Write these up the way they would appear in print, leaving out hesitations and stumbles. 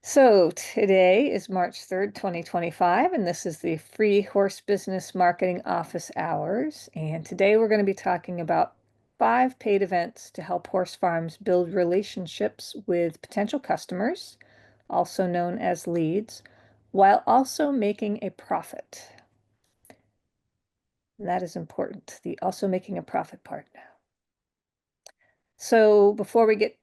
So today is March 3rd, 2025, and this is the free horse business marketing office hours. And today we're going to be talking about 5 paid events to help horse farms build relationships with potential customers, also known as leads, while also making a profit. And that is important, the also making a profit part. So before we get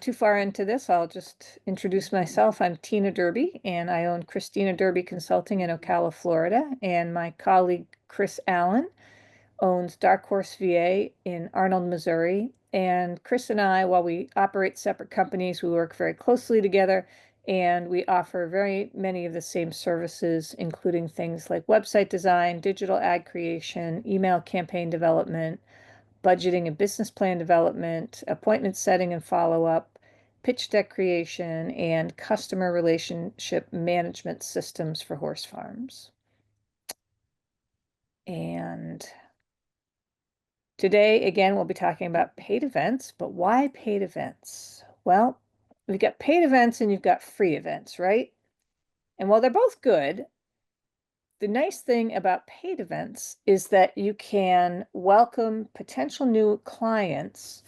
too far into this, I'll just introduce myself. I'm Tina Derby, and I own Christina Derby Consulting in Ocala, Florida. And my colleague Chris Allen owns Dark Horse VA in Arnold, Missouri. And Chris and I, while we operate separate companies, we work very closely together, and we offer very many of the same services, including things like website design, digital ad creation, email campaign development, budgeting and business plan development, appointment setting and follow-up, pitch deck creation, and customer relationship management systems for horse farms. And today, again, we'll be talking about paid events, but why paid events? Well, we've got paid events and you've got free events, right? And while they're both good, the nice thing about paid events is that you can welcome potential new clients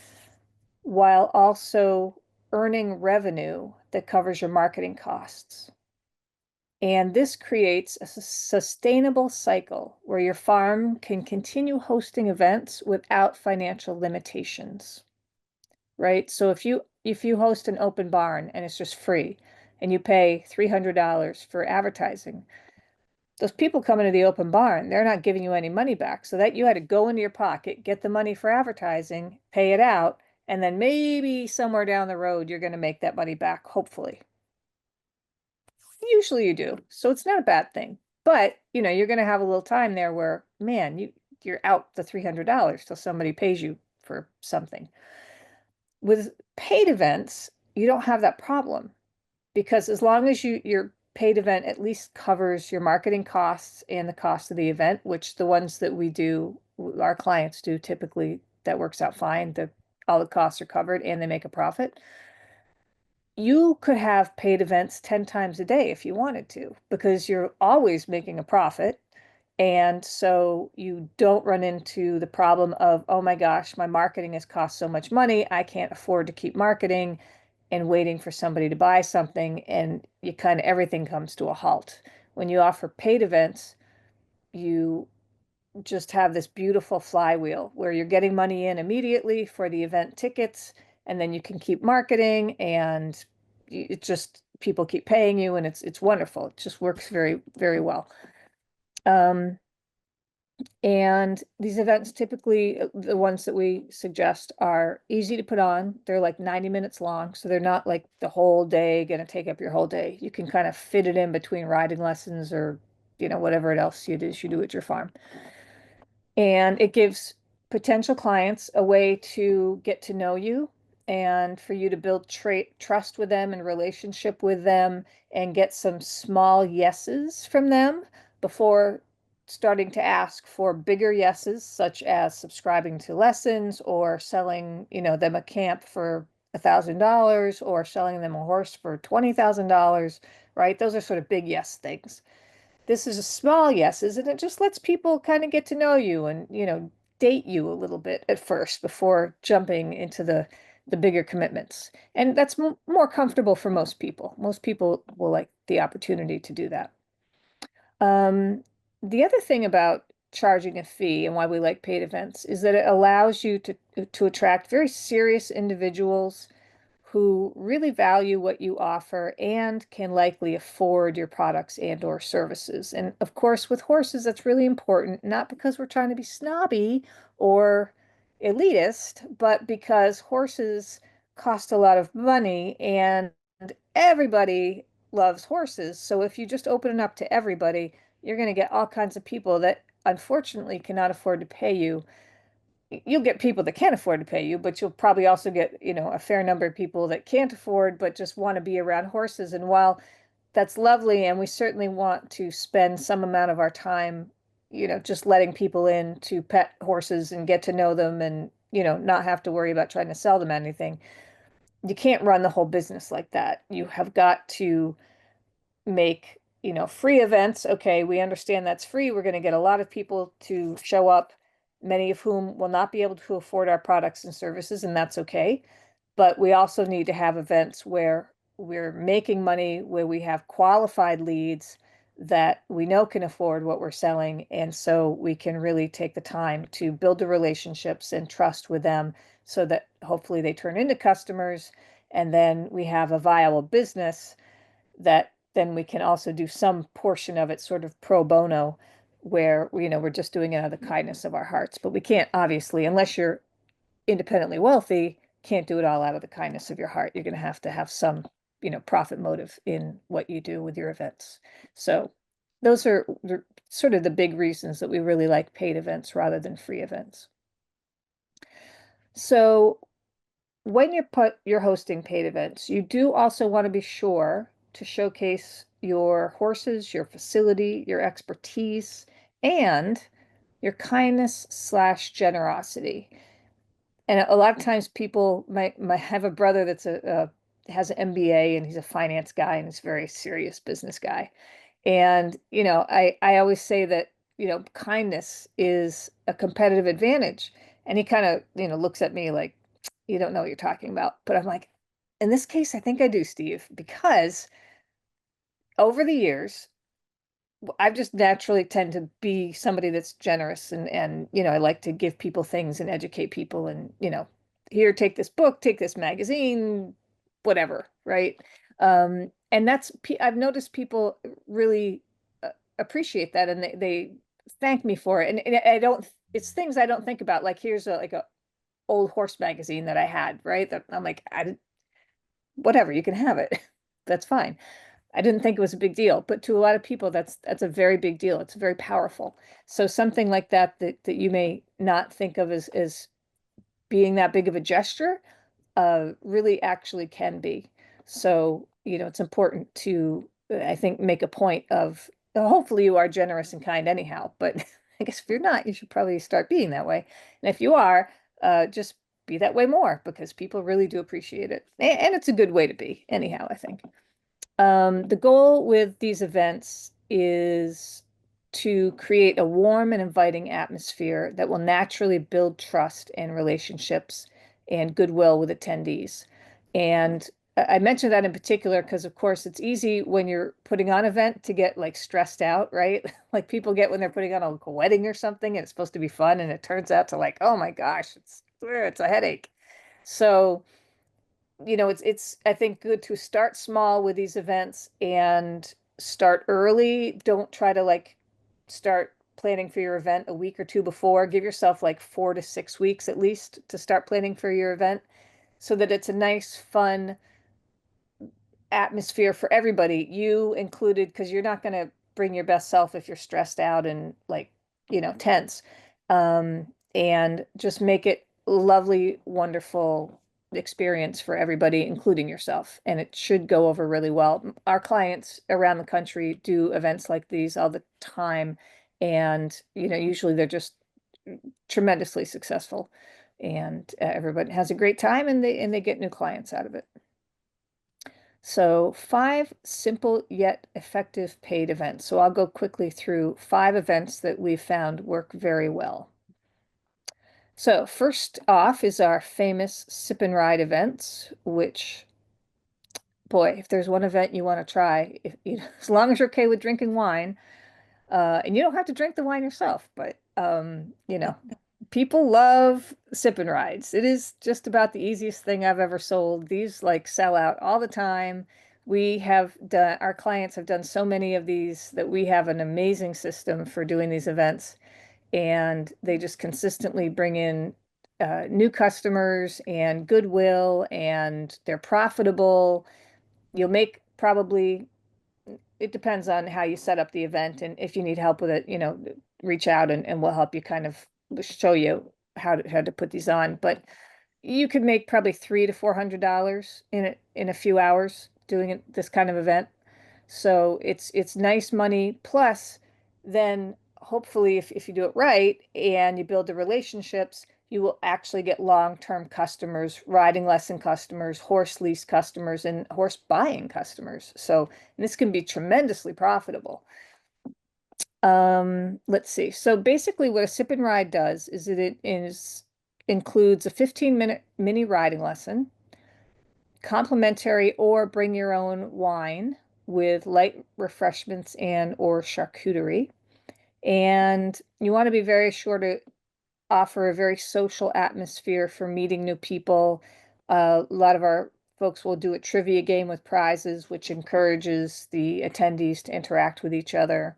while also earning revenue that covers your marketing costs. And this creates a sustainable cycle where your farm can continue hosting events without financial limitations, right? So if you host an open barn and it's just free and you pay $300 for advertising, those people coming to the open barn, they're not giving you any money back. So that you had to go into your pocket, get the money for advertising, pay it out, and then maybe somewhere down the road, you're going to make that money back, hopefully. Usually you do. So it's not a bad thing. But, you're going to have a little time there where, man, you're out the $300 till somebody pays you for something. With paid events, you don't have that problem, because as long as your paid event at least covers your marketing costs and the cost of the event, which the ones that we do, our clients do typically, that works out fine. All the costs are covered and they make a profit. You could have paid events 10 times a day if you wanted to, because you're always making a profit. And so you don't run into the problem of, oh my gosh, my marketing has cost so much money, I can't afford to keep marketing and waiting for somebody to buy something, and everything comes to a halt. When you offer paid events, you just have this beautiful flywheel where you're getting money in immediately for the event tickets, and then you can keep marketing, and it just people keep paying you, and it's wonderful. It just works very, very well. And these events, typically, the ones that we suggest, are easy to put on. They're like 90 minutes long, so they're not like the whole day going to take up your whole day. You can kind of fit it in between riding lessons or, whatever else it is you do at your farm. And it gives potential clients a way to get to know you and for you to build trust with them and relationship with them and get some small yeses from them before starting to ask for bigger yeses, such as subscribing to lessons or selling, them a camp for $1,000 or selling them a horse for $20,000, right? Those are sort of big yes things. This is a small yeses, and it just lets people kind of get to know you and, date you a little bit at first before jumping into the bigger commitments. And that's more comfortable for most people. Most people will like the opportunity to do that. Um, the other thing about charging a fee and why we like paid events is that it allows you to attract very serious individuals who really value what you offer and can likely afford your products and or services. And of course, with horses, that's really important, not because we're trying to be snobby or elitist, but because horses cost a lot of money and everybody loves horses. So if you just open it up to everybody, you're going to get all kinds of people that unfortunately cannot afford to pay you. You'll get people that can afford to pay you, but you'll probably also get, a fair number of people that can't afford but just want to be around horses. And while that's lovely, and we certainly want to spend some amount of our time, just letting people in to pet horses and get to know them and, not have to worry about trying to sell them anything, you can't run the whole business like that. You have got to make, free events. Okay, we understand that's free. We're going to get a lot of people to show up, many of whom will not be able to afford our products and services, and that's okay. But we also need to have events where we're making money, where we have qualified leads that we know can afford what we're selling. And so we can really take the time to build the relationships and trust with them so that hopefully they turn into customers. And then we have a viable business that then we can also do some portion of it sort of pro bono, where we're just doing it out of the kindness of our hearts. But we can't, obviously, unless you're independently wealthy, can't do it all out of the kindness of your heart. You're going to have some, profit motive in what you do with your events. So those are sort of the big reasons that we really like paid events rather than free events. So when you're hosting paid events, you do also want to be sure to showcase your horses, your facility, your expertise, and your kindness slash generosity. And a lot of times people might have a brother that's has an MBA, and he's a finance guy, and he's a very serious business guy. And, I always say that, kindness is a competitive advantage. And he kind of, looks at me like, you don't know what you're talking about. But I'm like, in this case, I think I do, Steve, because over the years, I've just naturally tend to be somebody that's generous, and I like to give people things and educate people, and here, take this book, take this magazine, whatever, right? And I've noticed people really appreciate that, and they thank me for it. And I don't it's things I don't think about, like here's a old horse magazine that I had, right? That I'm like, whatever, you can have it. That's fine. I didn't think it was a big deal, but to a lot of people, that's a very big deal. It's very powerful. So something like that you may not think of as being that big of a gesture, really actually can be. So, it's important to, I think, make a point of, hopefully you are generous and kind anyhow, but I guess if you're not, you should probably start being that way. And if you are, just be that way more, because people really do appreciate it. And it's a good way to be anyhow, I think. The goal with these events is to create a warm and inviting atmosphere that will naturally build trust and relationships and goodwill with attendees. And I mentioned that in particular because, of course, it's easy when you're putting on an event to get like stressed out, right? Like people get when they're putting on a wedding or something and it's supposed to be fun, and it turns out to like, oh my gosh, it's a headache. So it's I think good to start small with these events and start early. Don't try to like start planning for your event a week or two before. Give yourself like 4 to 6 weeks at least to start planning for your event, so that it's a nice, fun atmosphere for everybody, you included, because you're not going to bring your best self if you're stressed out and like, tense. And just make it lovely, wonderful experience for everybody, including yourself. And it should go over really well. Our clients around the country do events like these all the time. And, usually they're just tremendously successful. And everybody has a great time, and they get new clients out of it. So 5 simple yet effective paid events. So I'll go quickly through 5 events that we've found work very well. So first off is our famous sip and ride events, which, boy, if there's one event you want to try, as long as you're okay with drinking wine, and you don't have to drink the wine yourself, but people love sip and rides. It is just about the easiest thing I've ever sold. These like sell out all the time. Our clients have done so many of these that we have an amazing system for doing these events, and they just consistently bring in new customers and goodwill, and they're profitable. You'll make probably, it depends on how you set up the event, and if you need help with it, reach out, and we'll help you kind of show you how to put these on. But you could make probably $300 to $400 in a few hours doing this kind of event. So it's nice money. Plus, then hopefully if you do it right and you build the relationships, you will actually get long-term customers, riding lesson customers, horse lease customers, and horse buying customers. So this can be tremendously profitable. Let's see. So basically what a sip and ride does is that it is includes a 15-minute mini riding lesson, complimentary or bring your own wine with light refreshments and or charcuterie. And you want to be very sure to offer a very social atmosphere for meeting new people. A lot of our folks will do a trivia game with prizes, which encourages the attendees to interact with each other.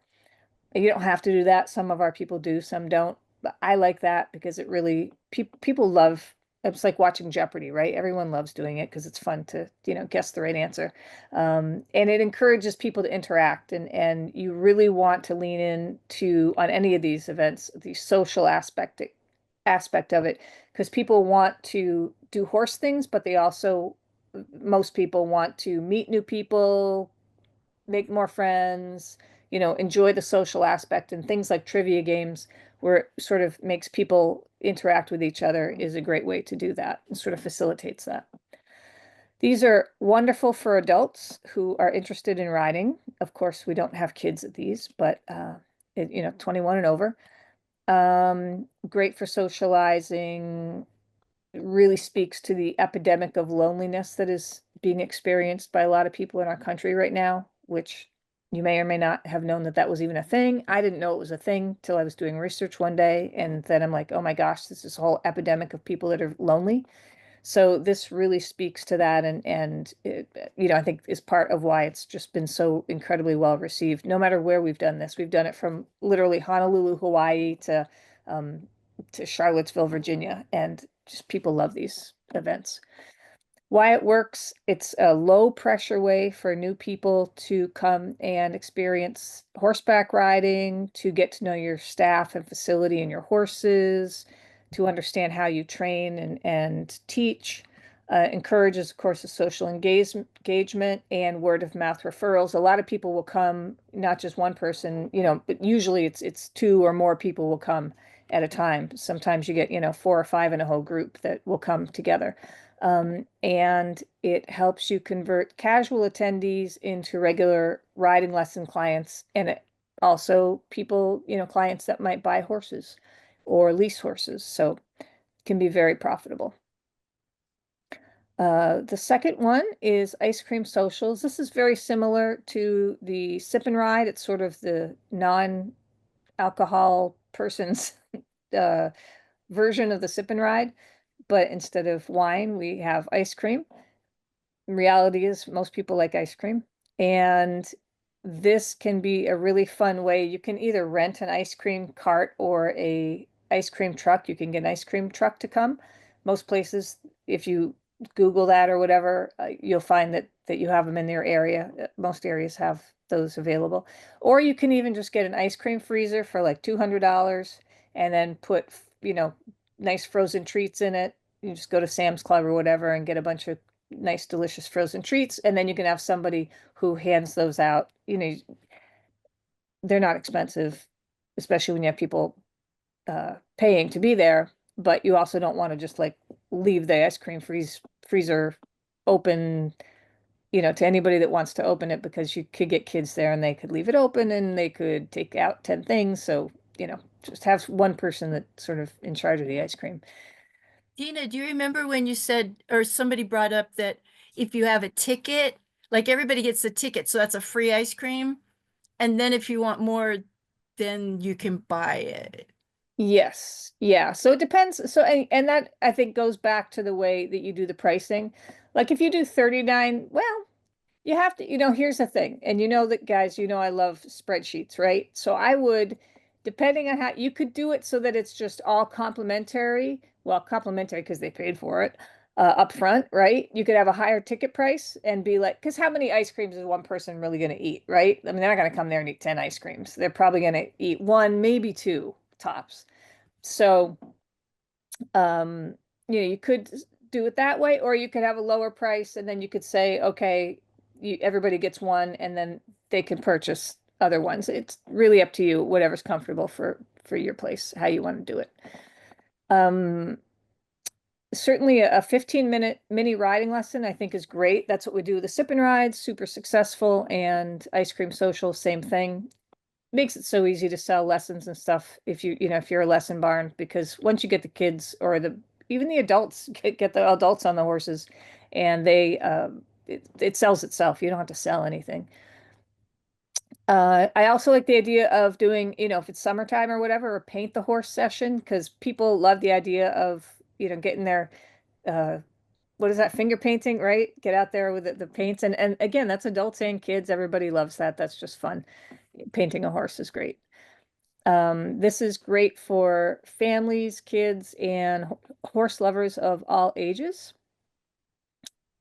You don't have to do that. Some of our people do, some don't. But I like that because it really people love. It's like watching Jeopardy, right? Everyone loves doing it because it's fun to, guess the right answer. And it encourages people to interact, and you really want to lean in to on any of these events, the social aspect of it, because people want to do horse things, but they also most people want to meet new people, make more friends, enjoy the social aspect, and things like trivia games where it sort of makes people interact with each other is a great way to do that and sort of facilitates that. These are wonderful for adults who are interested in riding. Of course, we don't have kids at these, but 21 and over. Great for socializing, really speaks to the epidemic of loneliness that is being experienced by a lot of people in our country right now, which you may or may not have known that that was even a thing. I didn't know it was a thing till I was doing research one day, and then I'm like, oh my gosh, this is a whole epidemic of people that are lonely. So this really speaks to that, and it, I think is part of why it's just been so incredibly well received. No matter where we've done this, we've done it from literally Honolulu, Hawaii um, to Charlottesville, Virginia, and just people love these events. Why it works, it's a low pressure way for new people to come and experience horseback riding, to get to know your staff and facility and your horses, to understand how you train and teach. Encourages, of course, a social engagement and word of mouth referrals. A lot of people will come, not just one person, but usually it's two or more people will come at a time. Sometimes you get, four or five in a whole group that will come together. And it helps you convert casual attendees into regular riding lesson clients, and it also people, clients that might buy horses or lease horses. So it can be very profitable. The second one is ice cream socials. This is very similar to the sip and ride. It's sort of the non-alcohol person's uh, version of the sip and ride, but instead of wine, we have ice cream. Reality is most people like ice cream. And this can be a really fun way. You can either rent an ice cream cart or a ice cream truck. You can get an ice cream truck to come. Most places, if you Google that or whatever, you'll find that you have them in their area. Most areas have those available. Or you can even just get an ice cream freezer for like $200 and then put, nice frozen treats in it. You just go to Sam's Club or whatever and get a bunch of nice, delicious frozen treats, and then you can have somebody who hands those out. They're not expensive, especially when you have people paying to be there, but you also don't want to just like leave the ice cream freezer open, to anybody that wants to open it, because you could get kids there and they could leave it open and they could take out 10 things. So, just have one person that's sort of in charge of the ice cream. Dina, do you remember when you said, or somebody brought up that if you have a ticket, like everybody gets a ticket, so that's a free ice cream. And then if you want more, then you can buy it. Yes. Yeah. So it depends. So, and that I think goes back to the way that you do the pricing. Like if you do 39, well, you have to, here's the thing. And that, guys, I love spreadsheets, right? So I would, depending on how you could do it so that it's just all complimentary. Well, complimentary because they paid for it up front, right? You could have a higher ticket price and be like, because how many ice creams is one person really going to eat, right? I mean, they're not going to come there and eat 10 ice creams. They're probably going to eat one, maybe two tops. So, um, you could do it that way, or you could have a lower price and then you could say, okay, everybody gets one and then they can purchase other ones. It's really up to you, whatever's comfortable for your place, how you want to do it. Um, Certainly a 15-minute mini riding lesson I think is great. That's what we do with the sip and rides, super successful, and ice cream social, same thing. Makes it so easy to sell lessons and stuff if if you're a lesson barn, because once you get the kids or even the adults, get the adults on the horses, and it sells itself. You don't have to sell anything. I also like the idea of doing, if it's summertime or whatever, a paint the horse session, because people love the idea of, getting their, uh, what is that, finger painting, right? Get out there with the paints. And again, that's adults and kids. Everybody loves that. That's just fun. Painting a horse is great. This is great for families, kids, and horse lovers of all ages.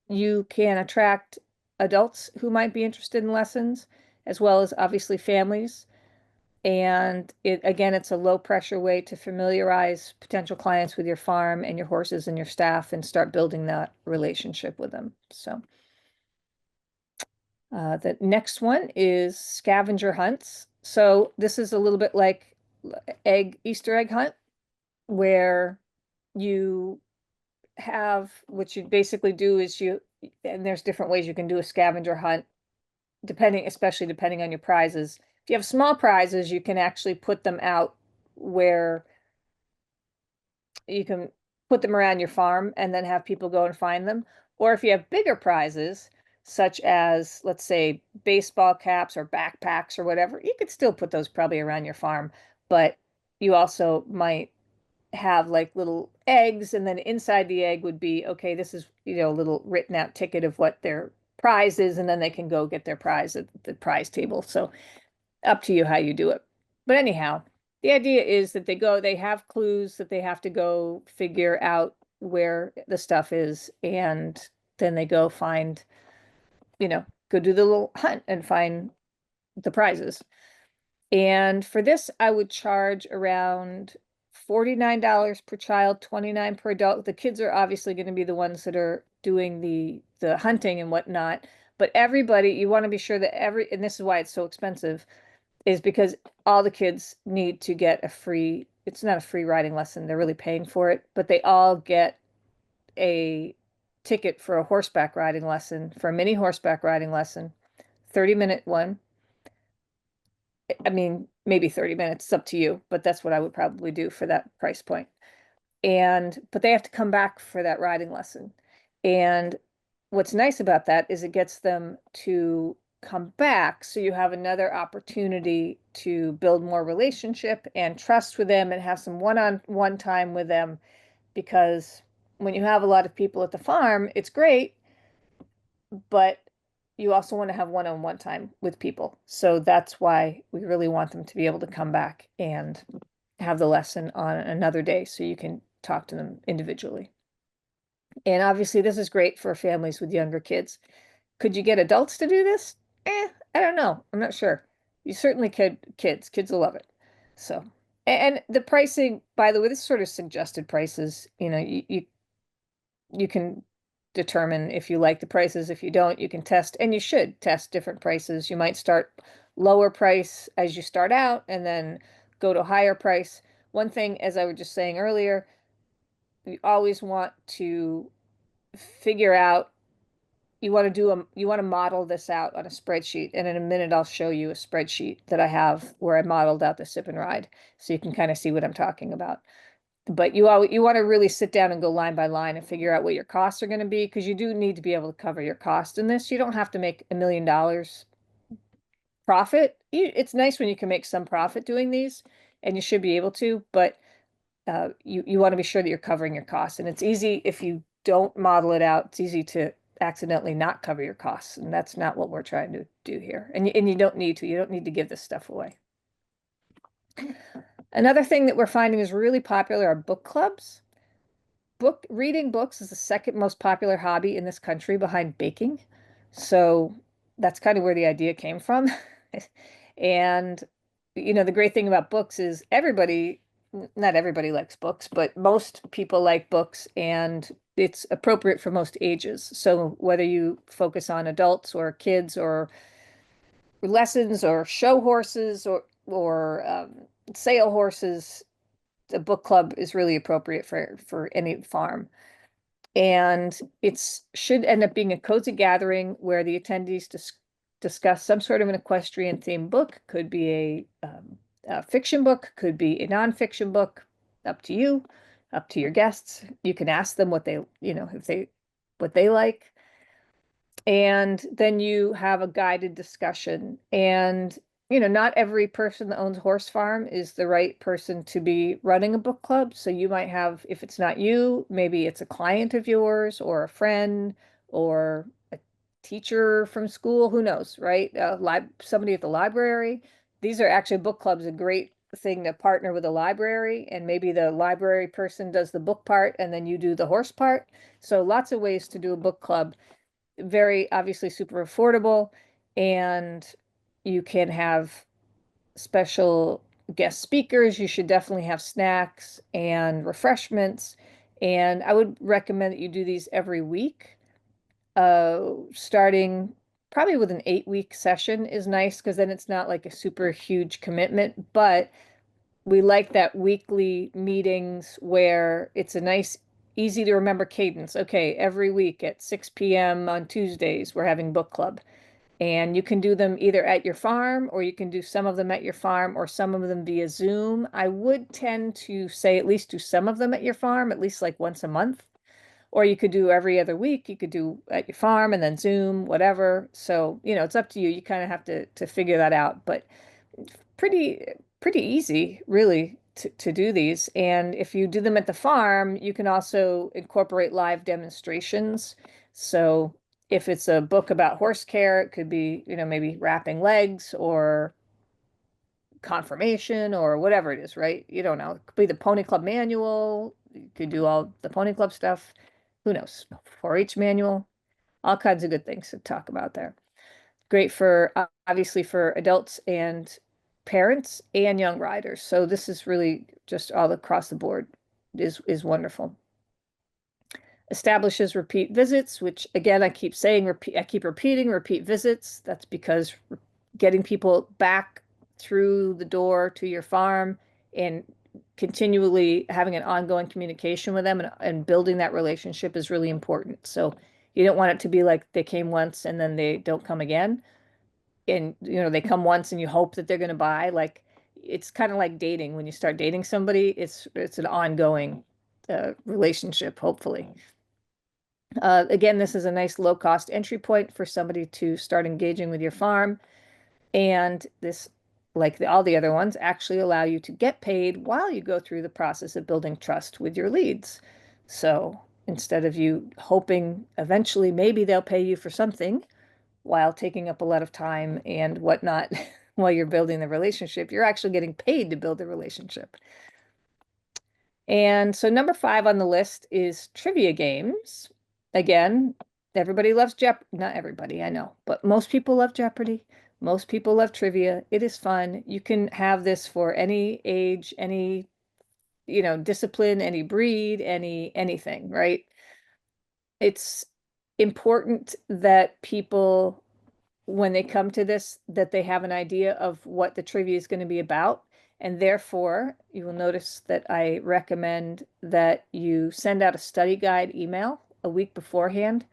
You can attract adults who might be interested in lessons, as well as obviously families. And it's a low pressure way to familiarize potential clients with your farm and your horses and your staff and start building that relationship with them. So, the next one is scavenger hunts. So this is a little bit like Easter egg hunt, where you what you basically do is and there's different ways you can do a scavenger hunt, especially depending on your prizes. If you have small prizes, you can actually put them out where you can put them around your farm and then have people go and find them. Or if you have bigger prizes, such as, let's say, baseball caps or backpacks or whatever, you could still put those probably around your farm. But you also might have like little eggs, and then inside the egg would be, okay, this is, a little written out ticket of what their prize is, and then they can go get their prize at the prize table. So up to you how you do it. But anyhow, the idea is that they have clues that they have to go figure out where the stuff is, and then they go find, go do the little hunt and find the prizes. And for this, I would charge around $49 per child, 29 per adult. The kids are obviously going to be the ones that are doing the hunting and whatnot. But everybody, you want to be sure that and this is why it's so expensive, is because all the kids need to get it's not a free riding lesson. They're really paying for it, but they all get a ticket for a horseback riding lesson, for a mini horseback riding lesson, 30-minute one. I mean, maybe 30 minutes, it's up to you, but that's what I would probably do for that price point. But they have to come back for that riding lesson. And what's nice about that is it gets them to come back. So you have another opportunity to build more relationship and trust with them and have some one-on-one time with them. Because when you have a lot of people at the farm, it's great, but you also want to have one-on-one time with people. So that's why we really want them to be able to come back and have the lesson on another day so you can talk to them individually. And obviously, this is great for families with younger kids. Could you get adults to do this? I don't know. I'm not sure. You certainly could. Kids will love it. So, and the pricing, by the way, this is sort of suggested prices. You can determine if you like the prices. If you don't, you can test, and you should test different prices. You might start lower price as you start out and then go to higher price. One thing, as I was just saying earlier, you always want to figure out, you want to model this out on a spreadsheet. And in a minute, I'll show you a spreadsheet that I have where I modeled out the sip and ride, so you can kind of see what I'm talking about. But you want to really sit down and go line by line and figure out what your costs are going to be, because you do need to be able to cover your cost in this. You don't have to make $1 million profit. It's nice when you can make some profit doing these, and you should be able to, but you want to be sure that you're covering your costs. And it's easy if you don't model it out, it's easy to accidentally not cover your costs. And that's not what we're trying to do here. And you don't need to. You don't need to give this stuff away. Another thing that we're finding is really popular are book clubs. Reading books is the second most popular hobby in this country behind baking. So that's kind of where the idea came from. And the great thing about books is not everybody likes books, but most people like books, and it's appropriate for most ages. So whether you focus on adults or kids or lessons or show horses or sale horses, the book club is really appropriate for any farm. And it's should end up being a cozy gathering where the attendees discuss some sort of an equestrian themed book. Could be a fiction book, could be a nonfiction book, up to you, up to your guests. You can ask them what they, if they, what they like. And then you have a guided discussion. And, not every person that owns a horse farm is the right person to be running a book club. So you might have, if it's not you, maybe it's a client of yours or a friend or a teacher from school, who knows, right? Somebody at the library. These are actually book clubs, a great thing to partner with a library, and maybe the library person does the book part and then you do the horse part. So lots of ways to do a book club, very obviously super affordable, and you can have special guest speakers. You should definitely have snacks and refreshments. And I would recommend that you do these every week, starting probably with an 8-week session is nice because then it's not like a super huge commitment. But we like that weekly meetings where it's a nice, easy to remember cadence. Okay, every week at 6 p.m. on Tuesdays, we're having book club. And you can do them either at your farm, or you can do some of them at your farm, or some of them via Zoom. I would tend to say at least do some of them at your farm, at least like once a month. Or you could do every other week. You could do at your farm and then Zoom, whatever. So, it's up to you. You kind of have to figure that out. But pretty pretty easy, really, to do these. And if you do them at the farm, you can also incorporate live demonstrations. So if it's a book about horse care, it could be, maybe wrapping legs or conformation or whatever it is, right? You don't know. It could be the Pony Club manual. You could do all the Pony Club stuff. Who knows? 4-H manual, all kinds of good things to talk about there. Great for obviously for adults and parents and young riders. So this is really just all across the board is wonderful. Establishes repeat visits, which again I keep saying repeat, I keep repeating repeat visits. That's because getting people back through the door to your farm and continually having an ongoing communication with them and building that relationship is really important. So you don't want it to be like they came once and then they don't come again, and they come once and you hope that they're going to buy. Like, it's kind of like dating. When you start dating somebody, it's an ongoing relationship, hopefully. Again, this is a nice low cost entry point for somebody to start engaging with your farm. And this, like all the other ones, actually allow you to get paid while you go through the process of building trust with your leads. So instead of you hoping eventually maybe they'll pay you for something, while taking up a lot of time and whatnot while you're building the relationship, you're actually getting paid to build the relationship. And so number 5 on the list is trivia games. Again, everybody loves Jeopardy. Not everybody, I know, but most people love Jeopardy. Most people love trivia. It is fun. You can have this for any age, any, discipline, any breed, anything, right? It's important that people, when they come to this, that they have an idea of what the trivia is going to be about. And therefore, you will notice that I recommend that you send out a study guide email a week beforehand.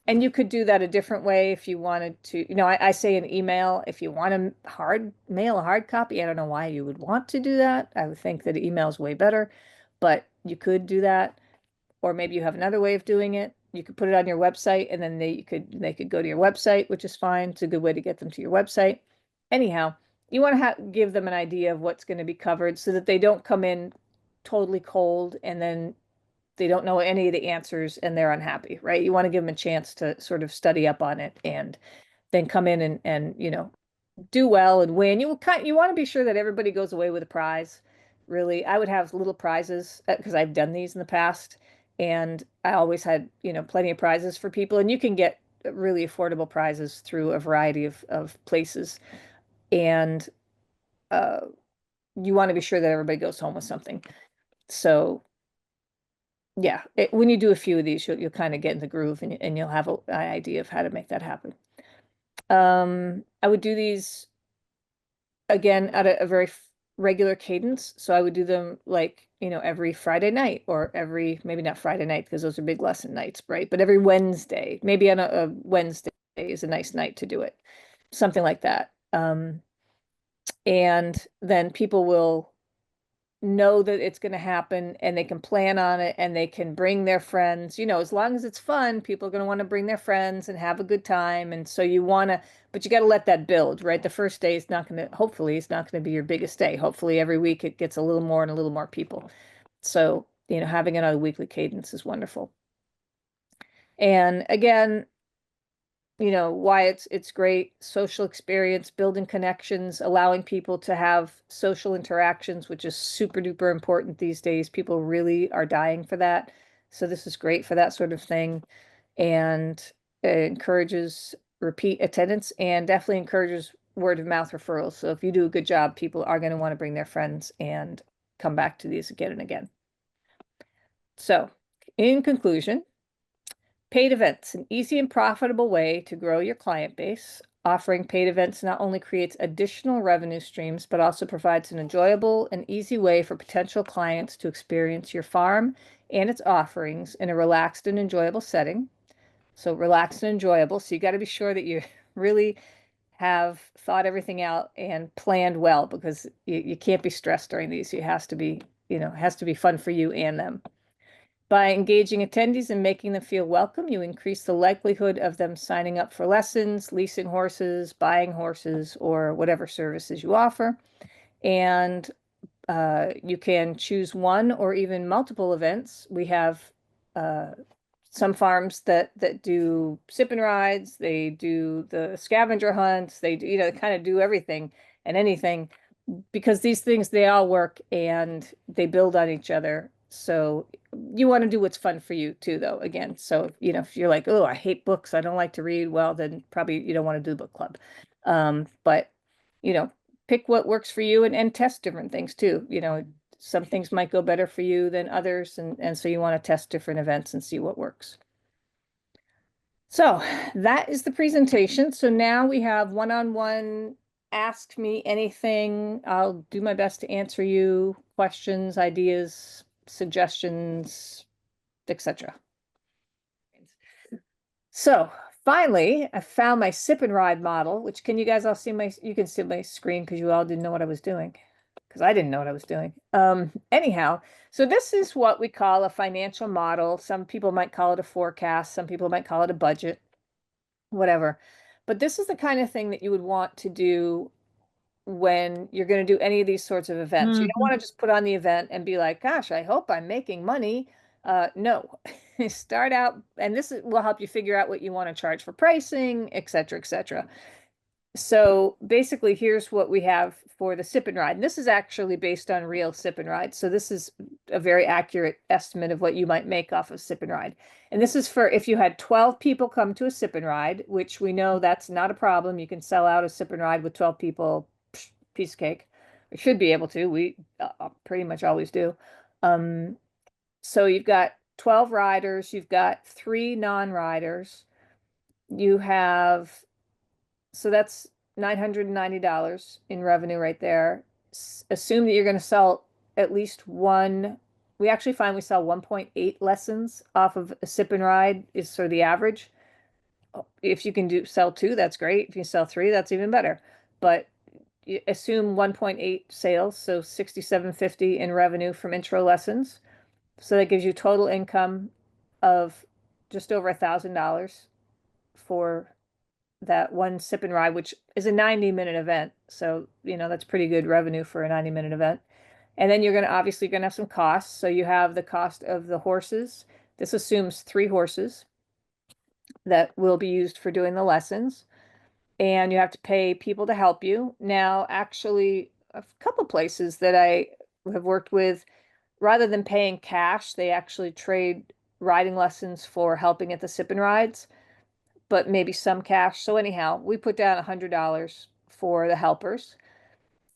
And you could do that a different way if you wanted to. I say an email. If you want to mail a hard copy, I don't know why you would want to do that. I would think that email is way better, but you could do that. Or maybe you have another way of doing it. You could put it on your website and then they could go to your website, which is fine. It's a good way to get them to your website. Anyhow, you want to give them an idea of what's going to be covered so that they don't come in totally cold and then they don't know any of the answers and they're unhappy, right? You want to give them a chance to sort of study up on it and then come in and do well and win. You want to be sure that everybody goes away with a prize. Really, I would have little prizes because I've done these in the past, and I always had plenty of prizes for people. And you can get really affordable prizes through a variety of places, and uh, you want to be sure that everybody goes home with something. So yeah, when you do a few of these, you'll kind of get in the groove and you'll have an idea of how to make that happen. I would do these again at a very regular cadence. So I would do them like, every Friday night or every, maybe not Friday night because those are big lesson nights, right? But every Wednesday, maybe on a Wednesday is a nice night to do it. Something like that. And then people will know that it's going to happen and they can plan on it and they can bring their friends. As long as it's fun, people are going to want to bring their friends and have a good time. And so you want to, but you got to let that build, right? The first day is not going to, hopefully, it's not going to be your biggest day. Hopefully, every week it gets a little more and a little more people. So, having it on a weekly cadence is wonderful. And again, why it's great social experience, building connections, allowing people to have social interactions, which is super duper important these days. People really are dying for that. So this is great for that sort of thing. And it encourages repeat attendance and definitely encourages word of mouth referrals. So if you do a good job, people are going to want to bring their friends and come back to these again and again. So in conclusion, paid events, an easy and profitable way to grow your client base. Offering paid events not only creates additional revenue streams, but also provides an enjoyable and easy way for potential clients to experience your farm and its offerings in a relaxed and enjoyable setting. So relaxed and enjoyable. So you got to be sure that you really have thought everything out and planned well because you can't be stressed during these. It has to be, it has to be fun for you and them. By engaging attendees and making them feel welcome, you increase the likelihood of them signing up for lessons, leasing horses, buying horses, or whatever services you offer. And you can choose one or even multiple events. We have uh, some farms that do sip and rides. They do the scavenger hunts. They do, kind of do everything and anything because these things they all work and they build on each other. So you want to do what's fun for you too, though. Again, so if you're like, oh, I hate books, I don't like to read, well, then probably you don't want to do book club. But you know, pick what works for you and test different things too. Some things might go better for you than others, and so you want to test different events and see what works. So that is the presentation. So now we have one-on-one, ask me anything. I'll do my best to answer you questions, ideas, suggestions, etc. So finally, I found my sip and ride model, which can you guys all see you can see my screen because you all didn't know what I was doing because I didn't know what I was doing. Anyhow, so this is what we call a financial model. Some people might call it a forecast. Some people might call it a budget, whatever. But this is the kind of thing that you would want to do when you're going to do any of these sorts of events. You don't want Mhm. to just put on the event and be like, gosh, I hope I'm making money. No, start out, and will help you figure out what you want to charge for pricing, et cetera, et cetera. So basically, here's what we have for the sip and ride. And this is actually based on real sip and ride. So this is a very accurate estimate of what you might make off of sip and ride. And this is for if you had 12 people come to a sip and ride, which we know that's not a problem. You can sell out a sip and ride with 12 people, piece of cake. We should be able to. We pretty much always do. Um, so you've got 12 riders, you've got 3 non-riders. You have so that's $990 in revenue right there. Assume that you're going to sell at least one. We actually find we sell 1.8 lessons off of a sip and ride is sort of the average. If you can sell 2, that's great. If you sell 3, that's even better. But you assume 1.8 sales, so 6750 in revenue from intro lessons. So that gives you total income of just over $1,000 for that one sip and ride, which is a 90-minute event. So, that's pretty good revenue for a 90-minute event. And then you're going to obviously going to have some costs. So you have the cost of the horses. This assumes 3 horses that will be used for doing the lessons. And you have to pay people to help you. Now, actually, a couple places that I have worked with, rather than paying cash, they actually trade riding lessons for helping at the sip and rides, but maybe some cash. So anyhow, we put down $100 for the helpers,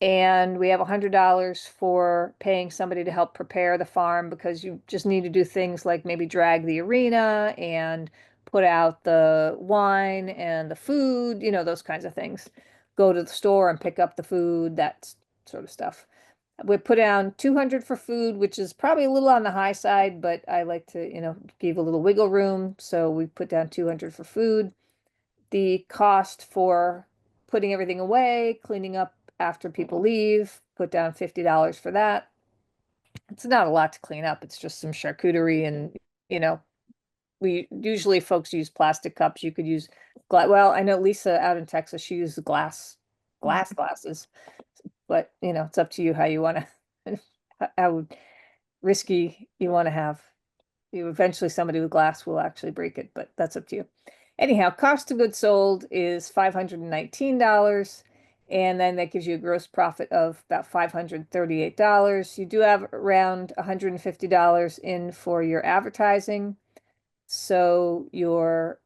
and we have $100 for paying somebody to help prepare the farm because you just need to do things like maybe drag the arena and put out the wine and the food, those kinds of things. Go to the store and pick up the food, that sort of stuff. We put down 200 for food, which is probably a little on the high side, but I like to, give a little wiggle room. So we put down 200 for food. The cost for putting everything away, cleaning up after people leave, put down $50 for that. It's not a lot to clean up. It's just some charcuterie and, you know, we usually folks use plastic cups. You could use glass. Well, I know Lisa out in Texas, she uses glass glasses, but it's up to you how you want to, how risky you want to have. Eventually somebody with glass will actually break it, but that's up to you. Anyhow, cost of goods sold is $519. And then that gives you a gross profit of about $538. You do have around $150 in for your advertising. So your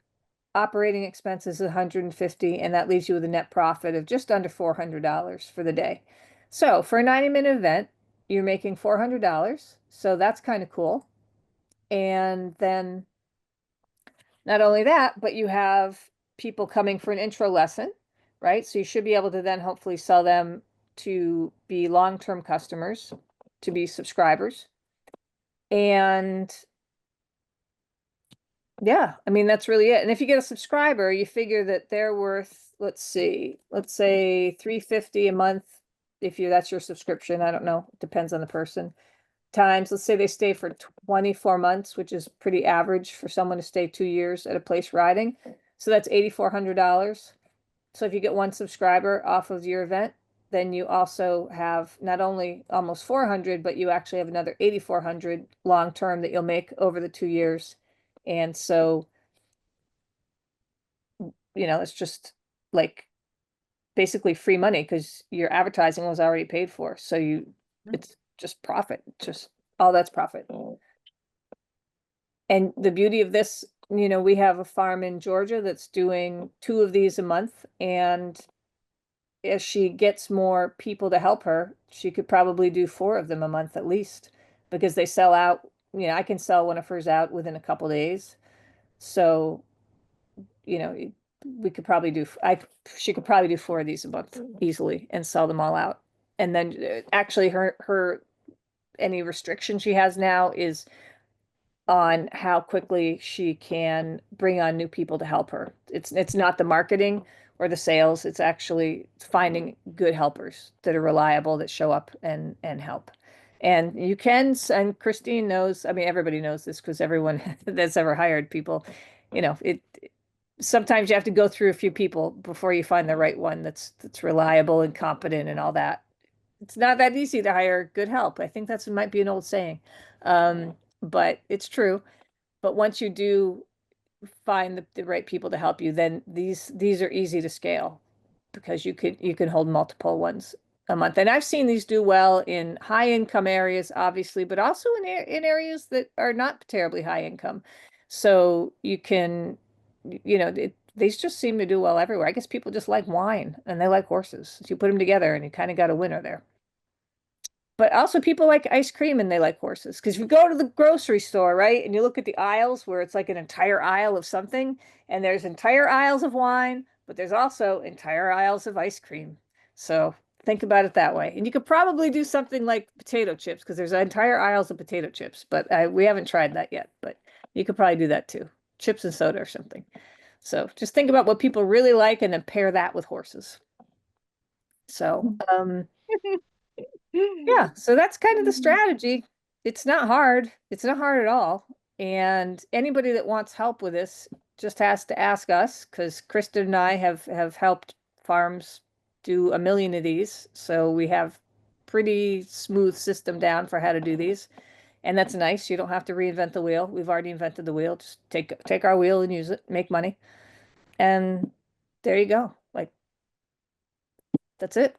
operating expenses is 150, and that leaves you with a net profit of just under $400 for the day. So for a 90-minute event, you're making $400. So that's kind of cool. And then not only that, but you have people coming for an intro lesson, right? So you should be able to then hopefully sell them to be long-term customers, to be subscribers. And yeah, I mean, that's really it. And if you get a subscriber, you figure that they're worth, let's say 350 a month. If that's your subscription, I don't know, it depends on the person. Times, let's say they stay for 24 months, which is pretty average for someone to stay 2 years at a place riding. So that's $8,400. So if you get one subscriber off of your event, then you also have not only almost 400, but you actually have another 8,400 long term that you'll make over the 2 years. And so, it's just like basically free money because your advertising was already paid for. So it's just profit, just all that's profit. And the beauty of this, we have a farm in Georgia that's doing 2 of these a month. And as she gets more people to help her, she could probably do 4 of them a month at least because they sell out. I can sell one of hers out within a couple days. So, you know, we could probably she could probably do 4 of these a month easily and sell them all out. And then actually any restriction she has now is on how quickly she can bring on new people to help her. It's not the marketing or the sales, it's actually finding good helpers that are reliable, that show up and help. And and Christine knows, I mean, everybody knows this because everyone that's ever hired people, it sometimes you have to go through a few people before you find the right one that's reliable and competent and all that. It's not that easy to hire good help. I think that's might be an old saying. But it's true. But once you do find the right people to help you, then these are easy to scale because you can hold multiple ones a month. And I've seen these do well in high income areas, obviously, but also in areas that are not terribly high income. So you can, these just seem to do well everywhere. I guess people just like wine and they like horses. So you put them together and you kind of got a winner there. But also people like ice cream and they like horses. Because if you go to the grocery store, right, and you look at the aisles where it's like an entire aisle of something, and there's entire aisles of wine, but there's also entire aisles of ice cream. So think about it that way. And you could probably do something like potato chips because there's entire aisles of potato chips, but we haven't tried that yet. But you could probably do that too. Chips and soda or something. So just think about what people really like and then pair that with horses. So, yeah, so that's kind of the strategy. It's not hard. It's not hard at all. And anybody that wants help with this just has to ask us because Kristen and I have helped farms do a million of these. So we have pretty smooth system down for how to do these. And that's nice. You don't have to reinvent the wheel. We've already invented the wheel. Just take our wheel and use it, make money. And there you go. Like that's it.